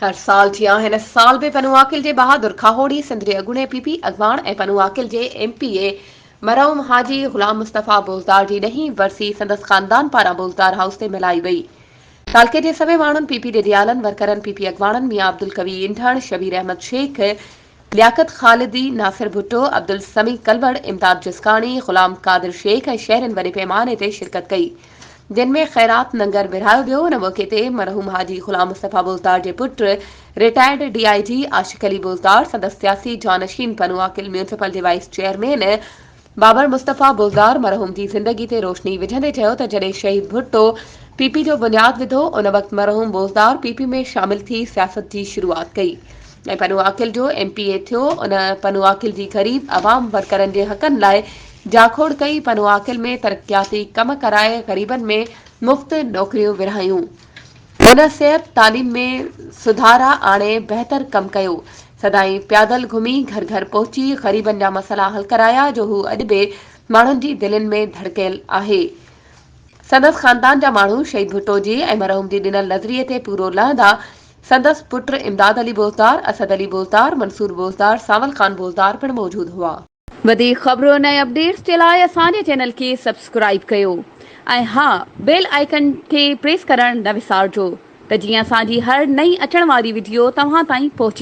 हर साल थिया हिन साल बि पनु आकिल जे बहादुर खाहोड़ी सिंध जे अॻूणे पीपी अॻवाण ऐं पनु आकिल जे एमपीए मरहूम हाजी ग़ुलाम मुस्तफ़ा बोज़दार जी ॾहीं वरसी संदसि ख़ानदान पारां बोज़दार हाउस ते मिलाई वई। तालके जे सभई माण्हुनि पीपी डेडियालनि वर्करनि पीपी अॻवाणनि मियां अब्दुल कवी इंठण शबीर अहमद शेख लियाकत ख़ालिदी नासिर भुट्टो अब्दुल समी कलवड़ इमदाद जिस्कानी ग़ुलाम कादिर शेख ऐं शहरनि वॾे पैमाने ते शिरकत कई, जिन में ख़ैरात लंगर विरहायो वियो। उन मौक़े ते मरहूम हाजी ग़ुलाम मुस्तफ़ा बोज़दार जे पुट रिटायर्ड DIG आशिक अली बोज़दार संदसि सियासी जानशीन पनु आकिल म्यूनिसिपल जे वाइस चेयरमैन बाबर मुस्तफ़ा बोज़दार मरहूम जी ज़िंदगी ते रोशनी विझंदे चयो त जॾहिं शहीद भुट्टो पीपी जो बुनियाद विधो उन वक़्तु मरहूम बोज़दार पीपी में शामिल थी सियासत जी शुरूआत कई ऐं पनु आकिल जो MPA थियो। उन पनु आकिल जी ग़रीब अवाम वर्करनि जे हक़नि लाइ जाखोड़ कई, पनु आकिल में तरक़ियाती कम कराए ग़रीबनि में मुफ़्त नौकरियूं विरहायूं। उन सिहत तालीम में सुधारा आणे बहितर कम कयो, सदाई प्यादल घुमी घर घर पहुची ग़रीबनि जा मसला हल कराया जो हू अॼु बि माण्हुनि जी दिलनि में धड़कियल आहे। संदसि ख़ानदान जा माण्हू शहीद भुट्टो जी ऐं मरहूम जी ॾिनल नज़रिए ते पूरो लहंदा संदसि पुट इमदाद अली बोज़दार, असद अली बोज़दार, मंसूर बोज़दार, सावल खान बोज़दार पिणु मौजूद हुआ। वधीक ख़बरुनि ऐं अपडेट्स जे लाइ असांजे चैनल खे सब्सक्राइब कयो ऐं हा, बेल आइकन खे प्रेस करणु न विसारिजो त जीअं असांजी हर नई अचण वारी वीडियो तव्हां ताईं पहुची